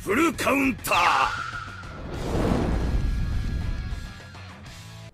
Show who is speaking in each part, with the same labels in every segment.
Speaker 1: フルカウンター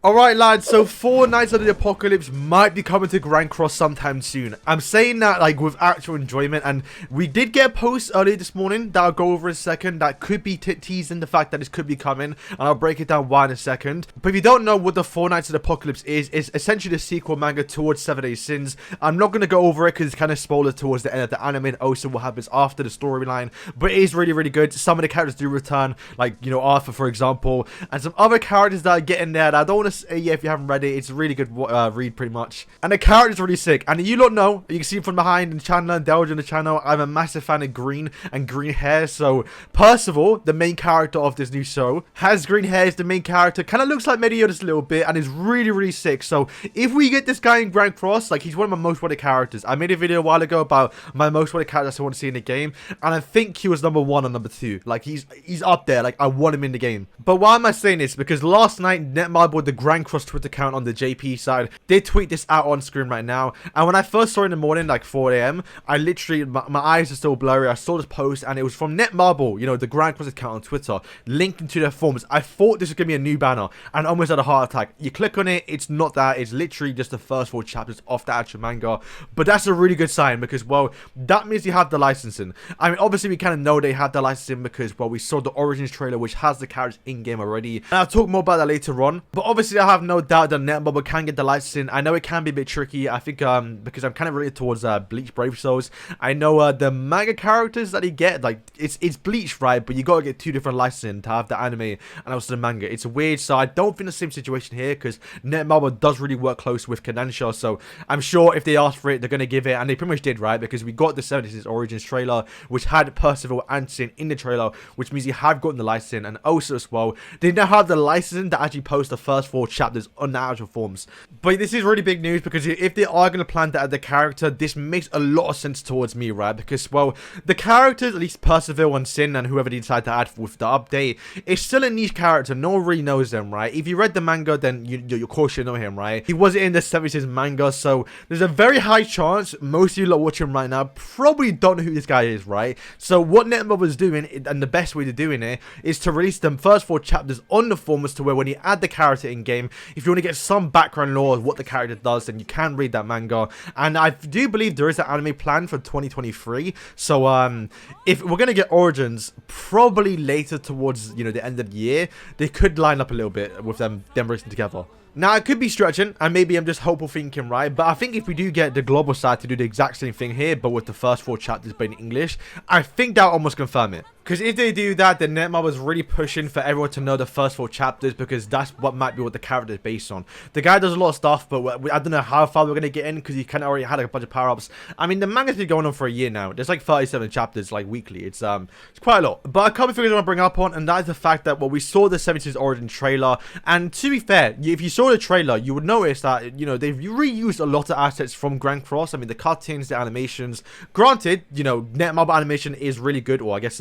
Speaker 2: Alright lads, so 4 Knights of the Apocalypse might be coming to Grand Cross sometime soon. I'm saying that like with actual enjoyment, and we did get a post earlier this morning that I'll go over in a second that could be teasing the fact that this could be coming, and I'll break it down why in a second. But if you don't know what the 4 Knights of the Apocalypse is, it's essentially the sequel manga towards 7 Days Sins. I'm not going to go over it because it's kind of spoiler towards the end of the anime and also what happens after the storyline, but it is really, really good. Some of the characters do return, like, you know, Arthur for example, and some other characters that are getting there that I don't want to say, yeah, if you haven't read it, it's a really good read pretty much. And the character's really sick. And you don't know, you can see from behind in Chandler and Delge in the channel, I'm a massive fan of green and green hair. So Percival, the main character of this new show, has green hair, is the main character, kind of looks like Meliodas a little bit, and is really, really sick. So if we get this guy in Grand Cross, like, he's one of my most wanted characters. I made a video a while ago about my most wanted characters I want to see in the game, and I think he was number 1 or number 2. Like, he's up there. Like, I want him in the game. But why am I saying this? Because last night, Netmable, the Grand Cross Twitter account on the JP side, did tweet this out on screen right now. And when I first saw it in the morning, like 4 AM, I literally, my eyes are still blurry. I saw this post, and it was from Netmable, you know, the Grand Cross account on Twitter, linked into their forums. I thought this was going to be a new banner, and I almost had a heart attack. You click on it, it's not that. It's literally just the first 4 chapters of the actual manga. But that's a really good sign because, well, that means you have the licensing. I mean, obviously, we kind of know they have the licensing because, well, we saw the Origins trailer, which has the characters in-game already. And I'll talk more about that later on. But obviously, I have no doubt that Netmable can get the licensing. I know it can be a bit tricky. I think, because I'm kind of related towards Bleach Brave Souls. I know the manga characters that you get, like, it's Bleach, right? But you gotta get 2 different licensing to have the anime and also the manga. It's weird, so I don't think the same situation here because Netmable does really work close with Kodansha. So I'm sure if they ask for it, they're gonna give it, and they pretty much did, right? Because we got the 76 Origins trailer, which had Percival and Sin in the trailer, which means you have gotten the licensing, and also as well, they now have the licensing to actually post the first 4 chapters on the actual forms. But this is really big news because if they are going to plan to add the character, this makes a lot of sense towards me, right? Because, well, the characters, at least Percival and Sin and whoever they decide to add with the update, it's still a niche character. No one really knows them, right? If you read the manga, then you of course you know him, right? He wasn't in the 76 manga, so there's a very high chance most of you lot watching right now probably don't know who this guy is, right? So what Netmable is doing, and the best way to doing it, is to release the first 4 chapters on the forums to where when you add the character in game, if you want to get some background lore of what the character does, then you can read that manga. And I do believe there is an anime plan for 2023. So if we're gonna get Origins probably later towards, you know, the end of the year, they could line up a little bit with them racing together. Now, I could be stretching, and maybe I'm just hopeful thinking, right? But I think if we do get the global side to do the exact same thing here, but with the first 4 chapters being in English, I think that'll almost confirm it. Because if they do that, then Netmable is really pushing for everyone to know the first 4 chapters, because that's what might be what the character is based on. The guy does a lot of stuff, but I don't know how far we're going to get in, because he kind of already had like, a bunch of power-ups. I mean, the manga's been going on for a year now. There's like 37 chapters, like, weekly. It's quite a lot. But a couple of things I want to bring up on, and that is the fact that, well, we saw the 76 Origin trailer, and to be fair, if you saw the trailer, you would notice that, you know, they've reused a lot of assets from Grand Cross. I mean, the cutscenes, the animations. Granted, you know, Netmable animation is really good, or I guess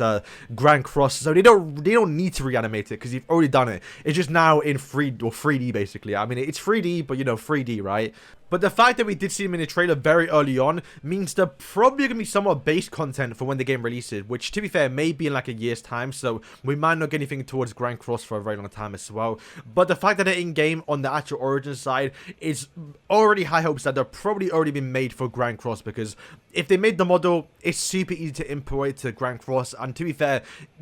Speaker 2: Grand Cross, so they don't need to reanimate it because you've already done it. It's just now in 3D basically. I mean, it's 3D, but you know, 3D, right? But the fact that we did see him in the trailer very early on means they're probably going to be somewhat base content for when the game releases, which, to be fair, may be in like a year's time, so we might not get anything towards Grand Cross for a very long time as well. But the fact that they're in-game on the actual Origin side is already high hopes that they're probably already been made for Grand Cross, because if they made the model, it's super easy to import it to Grand Cross, and to be fair,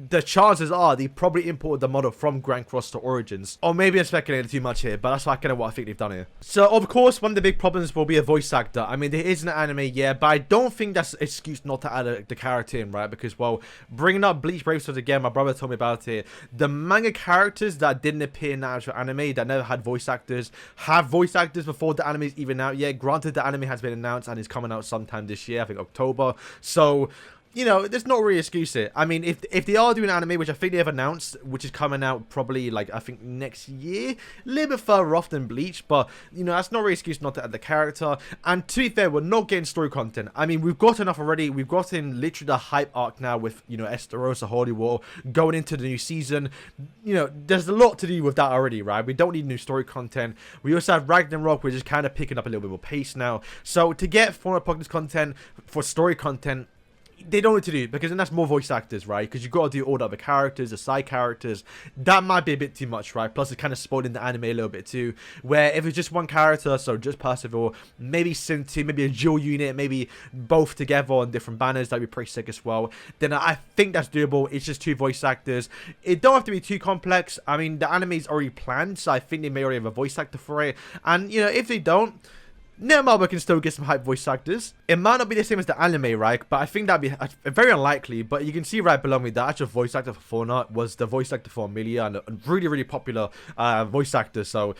Speaker 2: the chances are they probably imported the model from Grand Cross to Origins. Or maybe I'm speculating too much here, but that's kind of what I think they've done here. So, of course, one of the big problems will be a voice actor. I mean, there is an anime, yeah, but I don't think that's an excuse not to add the character in, right? Because, well, bringing up Bleach Brave Souls again, my brother told me about it. The manga characters that didn't appear in the actual anime, that never had voice actors, have voice actors before the anime is even out yet. Granted, the anime has been announced and is coming out sometime this year, I think October. So, you know, there's not really an excuse here. I mean, if they are doing anime, which I think they have announced, which is coming out probably, like, I think next year, a little bit further off than Bleach, but, you know, that's not really an excuse not to add the character. And to be fair, we're not getting story content. I mean, we've got enough already. We've gotten literally the hype arc now with, you know, Esterosa Holy War going into the new season. You know, there's a lot to do with that already, right? We don't need new story content. We also have Ragnarok, which is kind of picking up a little bit more pace now. So to get former Apocalypse content for story content, they don't know what to do, because then that's more voice actors, right? Because you've got to do all the other characters, the side characters. That might be a bit too much, right? Plus, it's kind of spoiling the anime a little bit too, where if it's just one character, so just Percival, maybe Sin 2, maybe a dual unit, maybe both together on different banners, that'd be pretty sick as well. Then I think that's doable. It's just 2 voice actors. It don't have to be too complex. I mean, the anime's already planned, so I think they may already have a voice actor for it. And, you know, if they don't, Netmable can still get some hype voice actors. It might not be the same as the anime, right? But I think that'd be very unlikely. But you can see right below me, the actual voice actor for Fauna was the voice actor for Amelia, and a really, really popular voice actor. So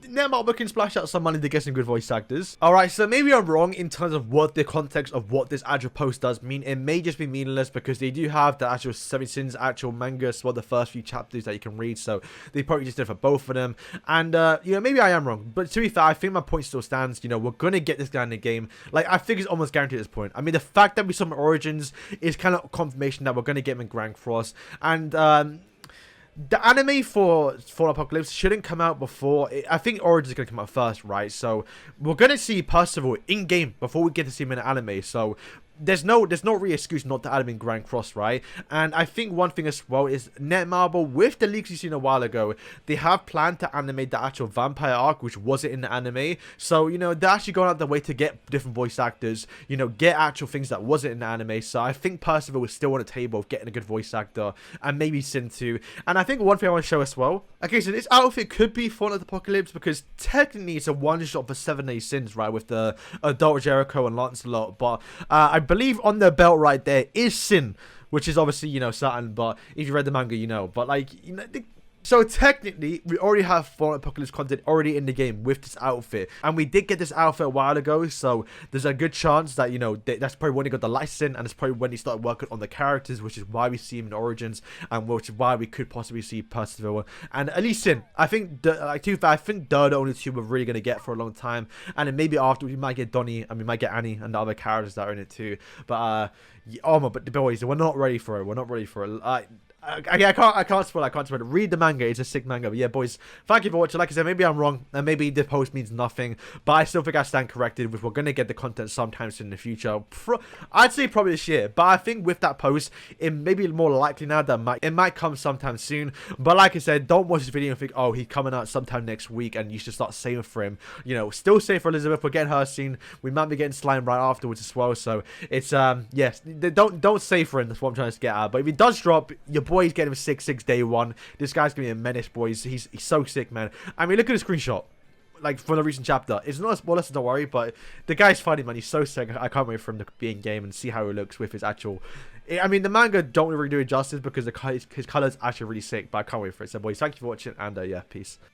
Speaker 2: Netmable can splash out some money to get some good voice actors. Alright, so maybe I'm wrong in terms of what the context of what this actual post does mean. It may just be meaningless because they do have the actual Seven Sins actual manga as well, the first few chapters that you can read. So they probably just did it for both of them. And, you know, maybe I am wrong. But to be fair, I think my point still stands. You know, we're going to get this guy in the game. Like, I think it's almost guaranteed at this point. I mean, the fact that we saw him in Origins is kind of confirmation that we're going to get him in Grand Cross. And, the anime for Apocalypse shouldn't come out before. I think Origins is going to come out first, right? So we're going to see Percival in game before we get to see him in the anime. So there's no real excuse not to add him in Grand Cross, right? And I think one thing as well is Netmarble, with the leaks you've seen a while ago, they have planned to animate the actual vampire arc, which wasn't in the anime. So, you know, they're actually going out their way to get different voice actors, you know, get actual things that wasn't in the anime. So I think Percival is still on the table of getting a good voice actor, and maybe Sin 2. And I think one thing I want to show as well, okay, so this outfit could be Fallen of the Apocalypse, because technically it's a one-shot for 7 Days Sins, right, with the adult Jericho and Lancelot. But I believe on the belt right there is Sin, which is obviously, you know, Saturn, but if you read the manga, you know. But, like, you know, so technically, we already have Fallen Apocalypse content already in the game with this outfit. And we did get this outfit a while ago, so there's a good chance that, you know, that's probably when he got the license, and it's probably when he started working on the characters, which is why we see him in Origins, and which is why we could possibly see Percival and at least Sin. I think, like, I think they're the only 2 we're really going to get for a long time. And then maybe after, we might get Donnie, and we might get Annie, and the other characters that are in it too. But, oh my, but the boys, we're not ready for it. We're not ready for it. I can't spoil it. Read the manga. It's a sick manga. But yeah, boys, thank you for watching. Like I said, maybe I'm wrong, and maybe the post means nothing, but I still think I stand corrected, which we're going to get the content sometime soon in the future. I'd say probably this year, but I think with that post, it may be more likely now that it might come sometime soon. But like I said, don't watch this video and think, oh, he's coming out sometime next week, and you should start saving for him. You know, still save for Elizabeth. We're getting her soon. We might be getting Slime right afterwards as well. So it's, yes, don't save for him. That's what I'm trying to get at. But if he does drop, your boy's getting him 6-6 day 1. This guy's gonna be a menace, boys. He's so sick, man. I mean, look at the screenshot, like, for the recent chapter. It's not a spoiler, so don't worry, but the guy's funny, man. He's so sick. I can't wait for him to be in game and see how he looks with his actual... I mean, the manga don't really do it justice because his color's actually really sick, but I can't wait for it. So, boys, thank you for watching, and yeah, peace.